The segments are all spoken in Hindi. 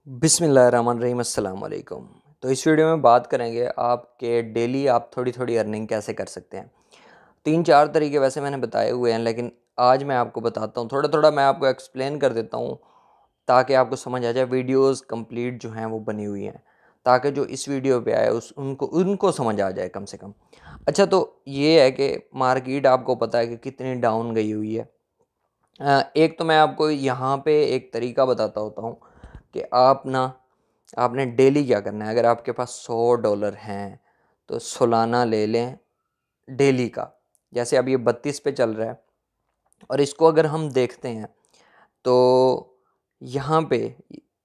बिस्मिल्लाहिर्रहमानिर्रहीम अस्सलाम वालेकुम। तो इस वीडियो में बात करेंगे आपके डेली आप थोड़ी थोड़ी अर्निंग कैसे कर सकते हैं। तीन चार तरीके वैसे मैंने बताए हुए हैं, लेकिन आज मैं आपको बताता हूँ, थोड़ा थोड़ा मैं आपको एक्सप्लेन कर देता हूँ ताकि आपको समझ आ जाए। वीडियोस कंप्लीट जो हैं वो बनी हुई हैं ताकि जो इस वीडियो पे आए उस उनको उनको समझ आ जाए कम से कम। अच्छा, तो ये है कि मार्केट आपको पता है कि कितनी डाउन गई हुई है। एक तो मैं आपको यहाँ पे एक तरीका बताता होता हूँ कि आपने डेली क्या करना है। अगर आपके पास $100 हैं तो सालाना ले लें डेली का। जैसे अब ये 32 पे चल रहा है और इसको अगर हम देखते हैं तो यहाँ पे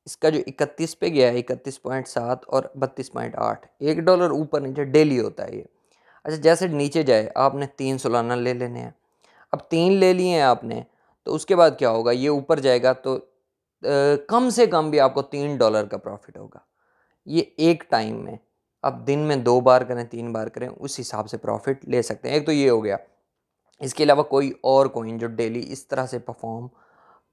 इसका जो 31 पे गया है, 31.7 और 32.8, $1 ऊपर नीचे डेली होता है ये। अच्छा, जैसे नीचे जाए आपने 3 सालाना ले लेने हैं। अब 3 ले लिए हैं आपने, तो उसके बाद क्या होगा, ये ऊपर जाएगा तो कम से कम भी आपको $3 का प्रॉफिट होगा। ये एक टाइम में आप दिन में 2 बार करें 3 बार करें उस हिसाब से प्रॉफिट ले सकते हैं। एक तो ये हो गया। इसके अलावा कोई और कॉइन जो डेली इस तरह से परफॉर्म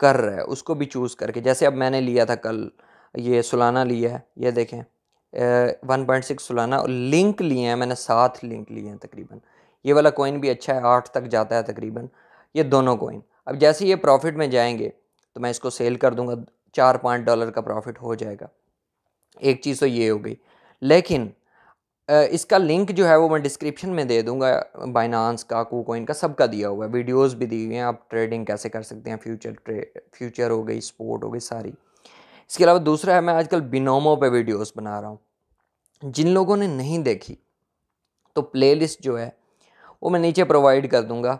कर रहा है उसको भी चूज़ करके, जैसे अब मैंने लिया था कल, ये सुलाना लिया है, ये देखें 1.6 सुलाना, और लिंक लिए हैं मैंने, 7 लिंक लिए हैं तकरीबन। ये वाला कॉइन भी अच्छा है, 8 तक जाता है तकरीबन, ये दोनों कॉइन। अब जैसे ये प्रॉफिट में जाएंगे तो मैं इसको सेल कर दूंगा, $4-5 का प्रॉफिट हो जाएगा। एक चीज़ तो ये हो गई। लेकिन इसका लिंक जो है वो मैं डिस्क्रिप्शन में दे दूंगा। बाइनांस का, कूकॉइन का, सबका दिया हुआ है, वीडियोस भी दी हुई हैं, आप ट्रेडिंग कैसे कर सकते हैं, फ्यूचर हो गई, स्पोर्ट हो गई, सारी। इसके अलावा दूसरा है, मैं आजकल बिनोमो पे वीडियोस बना रहा हूँ। जिन लोगों ने नहीं देखी तो प्लेलिस्ट जो है वो मैं नीचे प्रोवाइड कर दूंगा।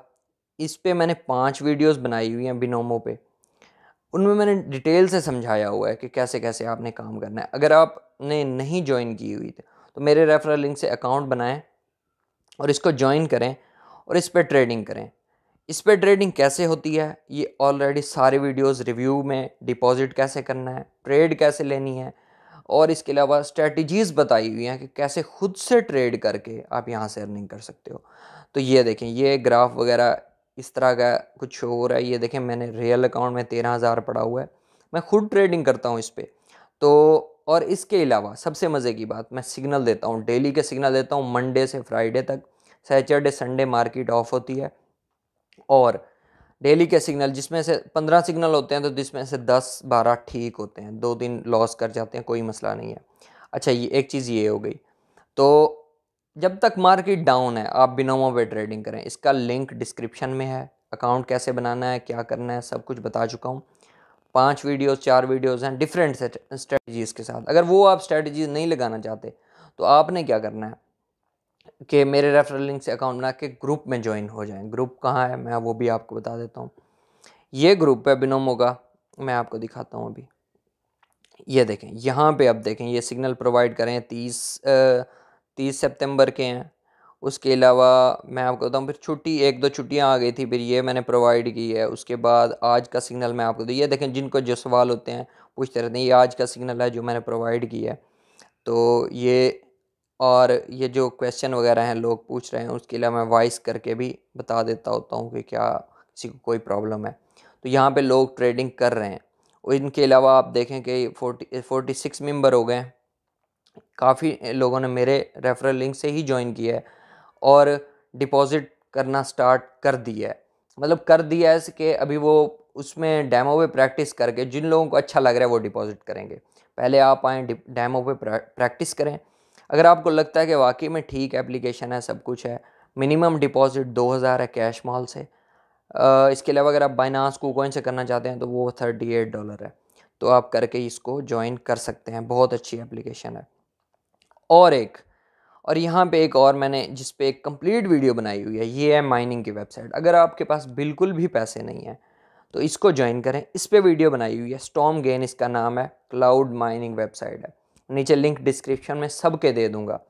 इस पे मैंने 5 वीडियोस बनाई हुई हैं बिनोमो पे। उनमें मैंने डिटेल से समझाया हुआ है कि कैसे कैसे आपने काम करना है। अगर आपने नहीं ज्वाइन की हुई तो मेरे रेफरल लिंक से अकाउंट बनाएं और इसको ज्वाइन करें और इस पर ट्रेडिंग करें। इस पर ट्रेडिंग कैसे होती है ये ऑलरेडी सारे वीडियोस रिव्यू में, डिपॉजिट कैसे करना है, ट्रेड कैसे लेनी है, और इसके अलावा स्ट्रेटजीज़ बताई हुई हैं कि कैसे खुद से ट्रेड करके आप यहाँ से अर्निंग कर सकते हो। तो ये देखें, ये ग्राफ वगैरह इस तरह का कुछ हो रहा है। ये देखें, मैंने रियल अकाउंट में 13,000 पड़ा हुआ है। मैं खुद ट्रेडिंग करता हूँ इस पर। तो और इसके अलावा सबसे मज़े की बात, मैं सिग्नल देता हूँ, डेली के सिग्नल देता हूँ मंडे से फ्राइडे तक। सैटरडे संडे मार्केट ऑफ होती है। और डेली के सिग्नल जिसमें से 15 सिग्नल होते हैं तो जिसमें से 10-12 ठीक होते हैं, 2 दिन लॉस कर जाते हैं, कोई मसला नहीं है। अच्छा, ये एक चीज़ ये हो गई। तो जब तक मार्केट डाउन है आप बिनोमो पे ट्रेडिंग करें। इसका लिंक डिस्क्रिप्शन में है। अकाउंट कैसे बनाना है, क्या करना है, सब कुछ बता चुका हूँ। 5 वीडियोस 4 वीडियोस हैं डिफरेंट स्ट्रेटजीज़ के साथ। अगर वो आप स्ट्रेटजीज नहीं लगाना चाहते तो आपने क्या करना है कि मेरे रेफरल लिंक से अकाउंट बना के ग्रुप में ज्वाइन हो जाएं। ग्रुप कहाँ है मैं वो भी आपको बता देता हूँ। ये ग्रुप है बिनोमो का, मैं आपको दिखाता हूँ अभी। ये देखें, यहाँ पे अब देखें, ये सिग्नल प्रोवाइड करें 30 सितंबर के हैं। उसके अलावा मैं आपको बताऊँ, फिर छुट्टी 1-2 छुट्टियाँ आ गई थी, फिर ये मैंने प्रोवाइड की है। उसके बाद आज का सिग्नल मैं आपको दूँ, ये देखें, जिनको जो सवाल होते हैं पूछते रहते हैं, ये आज का सिग्नल है जो मैंने प्रोवाइड किया है। तो ये, और ये जो क्वेश्चन वगैरह हैं लोग पूछ रहे हैं उसके लिए मैं वॉइस करके भी बता देता होता हूँ कि क्या किसी को कोई प्रॉब्लम है। तो यहाँ पे लोग ट्रेडिंग कर रहे हैं। और इनके अलावा आप देखें कि 46 मेंबर हो गए हैं। काफ़ी लोगों ने मेरे रेफरल लिंक से ही ज्वाइन किया है और डिपॉजिट करना स्टार्ट कर दिया है। मतलब कर दिया है कि अभी वो उसमें डेमो पे प्रैक्टिस करके, जिन लोगों को अच्छा लग रहा है वो डिपॉजिट करेंगे। पहले आप आएँ, डेमो पे प्रैक्टिस करें। अगर आपको लगता है कि वाकई में ठीक एप्लीकेशन है, सब कुछ है, मिनिमम डिपॉजिट 2,000 है कैश मॉल से। इसके अलावा अगर आप बाइनांस कूकॉइन से करना चाहते हैं तो वो $38 है। तो आप करके इसको ज्वाइन कर सकते हैं, बहुत अच्छी एप्लीकेशन है। और एक, और यहाँ पे एक और मैंने जिस पे एक कंप्लीट वीडियो बनाई हुई है, ये है माइनिंग की वेबसाइट। अगर आपके पास बिल्कुल भी पैसे नहीं हैं तो इसको ज्वाइन करें। इस पे वीडियो बनाई हुई है, स्टॉर्म गेन इसका नाम है, क्लाउड माइनिंग वेबसाइट है। नीचे लिंक डिस्क्रिप्शन में सबके दे दूंगा,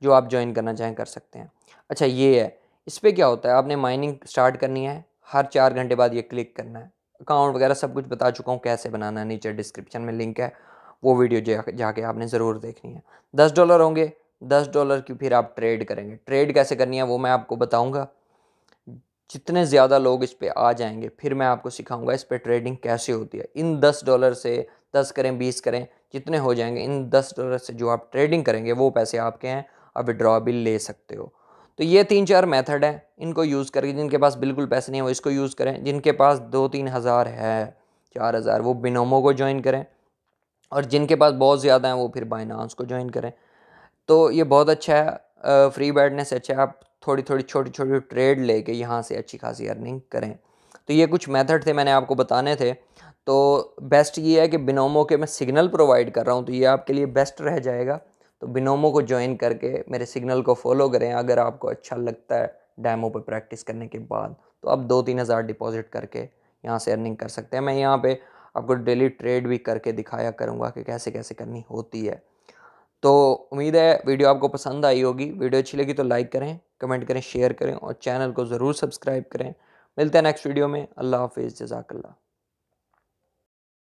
जो आप ज्वाइन करना चाहें कर सकते हैं। अच्छा, ये है, इस पर क्या होता है, आपने माइनिंग स्टार्ट करनी है, हर 4 घंटे बाद ये क्लिक करना है। अकाउंट वगैरह सब कुछ बता चुका हूँ कैसे बनाना है, नीचे डिस्क्रिप्शन में लिंक है, वो वीडियो जाके आपने ज़रूर देखनी है। $10 होंगे, $10 की फिर आप ट्रेड करेंगे। ट्रेड कैसे करनी है वो मैं आपको बताऊंगा। जितने ज़्यादा लोग इस पे आ जाएंगे फिर मैं आपको सिखाऊंगा इस पे ट्रेडिंग कैसे होती है। इन $10 से 10 करें, 20 करें, जितने हो जाएंगे इन $10 से जो आप ट्रेडिंग करेंगे वो पैसे आपके हैं, आप विड्रॉ भी ले सकते हो। तो ये 3-4 मेथड है, इनको यूज़ करके जिनके पास बिल्कुल पैसे नहीं है वो इसको यूज़ करें, जिनके पास 2-3 हज़ार है, 4 हज़ार, वो बिनोमो को ज्वाइन करें, और जिनके पास बहुत ज़्यादा हैं वो फिर बाइनांस को ज्वाइन करें। तो ये बहुत अच्छा है, फ्री बैठने से अच्छा है आप थोड़ी थोड़ी छोटी छोटी ट्रेड लेके यहाँ से अच्छी खासी अर्निंग करें। तो ये कुछ मेथड थे मैंने आपको बताने थे। तो बेस्ट ये है कि बिनोमो के मैं सिग्नल प्रोवाइड कर रहा हूँ, तो ये आपके लिए बेस्ट रह जाएगा। तो बिनोमो को ज्वाइन करके मेरे सिग्नल को फॉलो करें, अगर आपको अच्छा लगता है डैमो पे प्रैक्टिस करने के बाद तो आप 2-3 हज़ार डिपॉजिट करके यहाँ से अर्निंग कर सकते हैं। मैं यहाँ पे आपको डेली ट्रेड भी करके दिखाया करूँगा कि कैसे कैसे करनी होती है। तो उम्मीद है वीडियो आपको पसंद आई होगी। वीडियो अच्छी लगी तो लाइक करें, कमेंट करें, शेयर करें और चैनल को ज़रूर सब्सक्राइब करें। मिलते हैं नेक्स्ट वीडियो में। अल्लाह हाफिज़, जज़ाकल्लाह।